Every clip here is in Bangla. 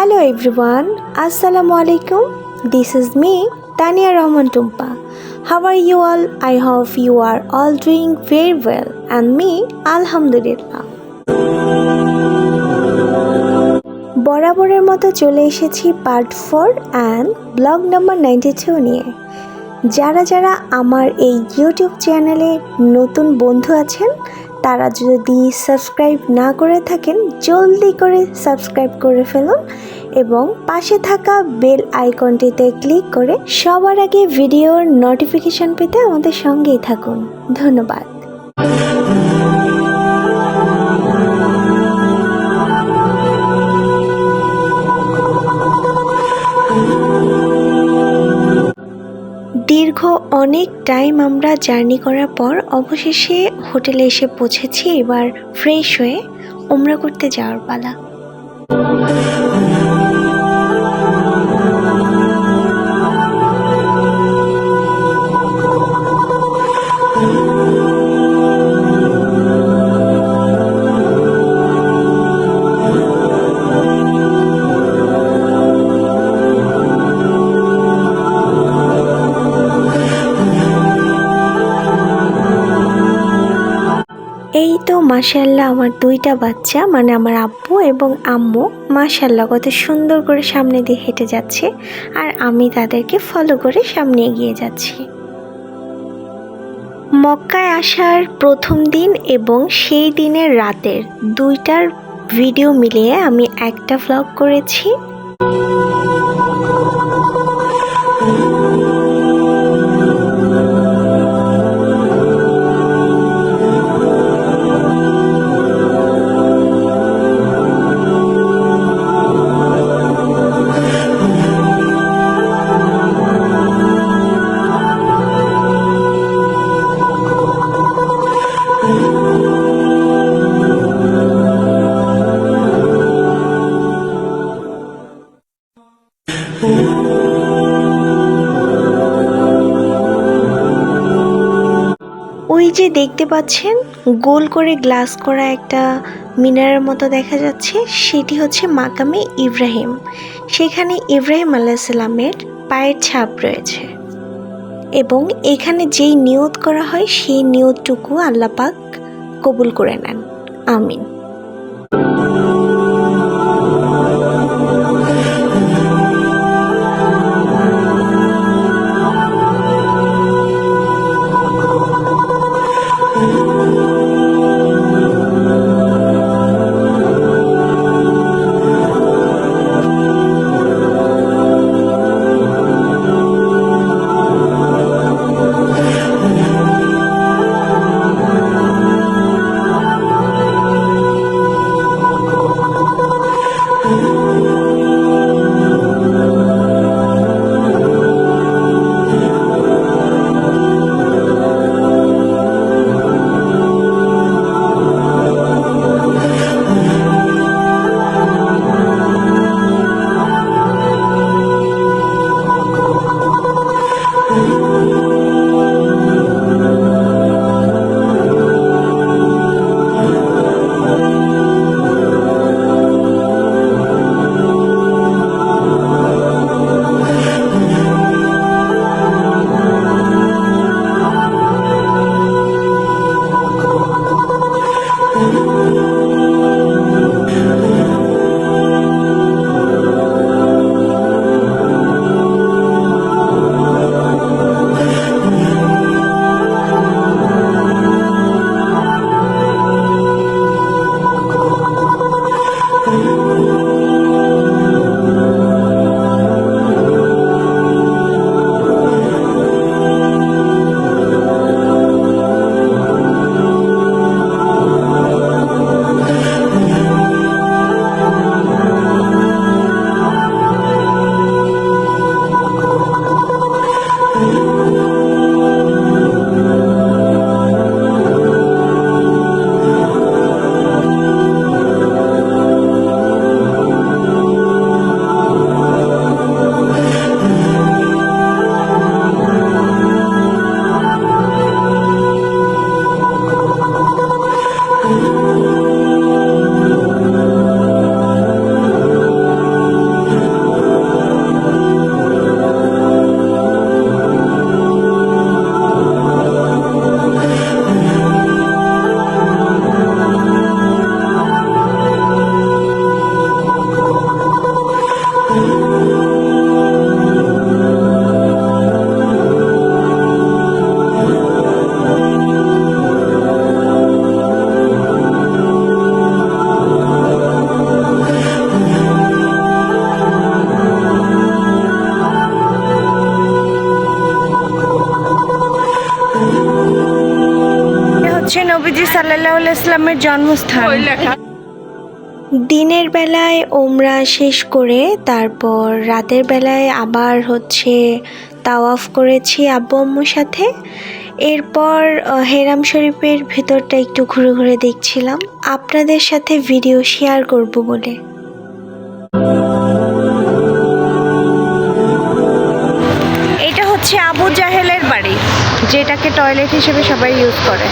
Hello everyone, Assalamualaikum. This is me, Tania Rahman Tumpa. How are you all? I hope you are all doing very well and me, Alhamdulillah. বরাবরের মতো চলে এসেছি পার্ট 4 অ্যান্ড ব্লগ নাম্বার 92 নিয়ে। যারা আমার এই ইউটিউব চ্যানেলে নতুন বন্ধু আছেন তারা যদি সাবস্ক্রাইব না করে থাকেন জলদি করে সাবস্ক্রাইব করে ফেলুন এবং পাশে থাকা বেল আইকনটিতে ক্লিক করে সবার আগে ভিডিওর নোটিফিকেশন পেতে আমাদের সঙ্গেই থাকুন। ধন্যবাদ। দীর্ঘ অনেক টাইম আমরা জার্নি করার পর অবশেষে হোটেলে এসে পৌঁছেছি। এবার ফ্রেশ হয়ে উমরা করতে যাওয়ার পালা। এই তো মাশাআল্লাহ আমার দুইটা বাচ্চা মানে আমার আব্বু এবং আম্মু মাশাআল্লাহ কত সুন্দর করে সামনে দিয়ে হেঁটে যাচ্ছে আর আমি তাদেরকে ফলো করে সামনে এগিয়ে যাচ্ছি। মক্কায় আসার প্রথম দিন এবং সেই দিনের রাতের দুইটার ভিডিও মিলিয়ে আমি একটা ভ্লগ করেছি। ওই যে দেখতে পাচ্ছেন গোল করে গ্লাস করা একটা মিনারের মতো দেখা যাচ্ছে, সেটি হচ্ছে মাকামে ইব্রাহিম। সেখানে ইব্রাহিম আলাইহিস সালামের পায়ের ছাপ রয়েছে এবং এখানে যেই নিয়ত করা হয় সেই নিয়তটুকু আল্লাহ পাক কবুল করে নেন। আমিন। নবীজি সাল্লাল্লাহু আলাইহি সাল্লামের জন্মস্থান। দিনের বেলায় ওমরা শেষ করে তারপর রাতের বেলায় আবার তাওয়াফ করেছি আব্বু আম্মুর সাথে। এরপর হেরাম শরীফের ভেতরটা একটু ঘুরে ঘুরে দেখছিলাম আপনাদের সাথে ভিডিও শেয়ার করব বলে। এটা হচ্ছে আবু জাহেলের বাড়ি, যেটাকে টয়লেট হিসেবে সবাই ইউজ করে।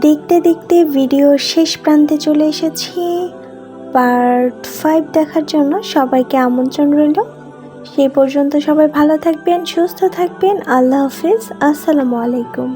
দেখতে দেখতে ভিডিওর শেষ প্রান্তে চলে এসেছি। পার্ট 5 দেখার জন্য সবাইকে আমন্ত্রণ রইল। সেই পর্যন্ত সবাই ভালো থাকবেন, সুস্থ থাকবেন। আল্লাহ হাফিজ, আসসালামু আলাইকুম।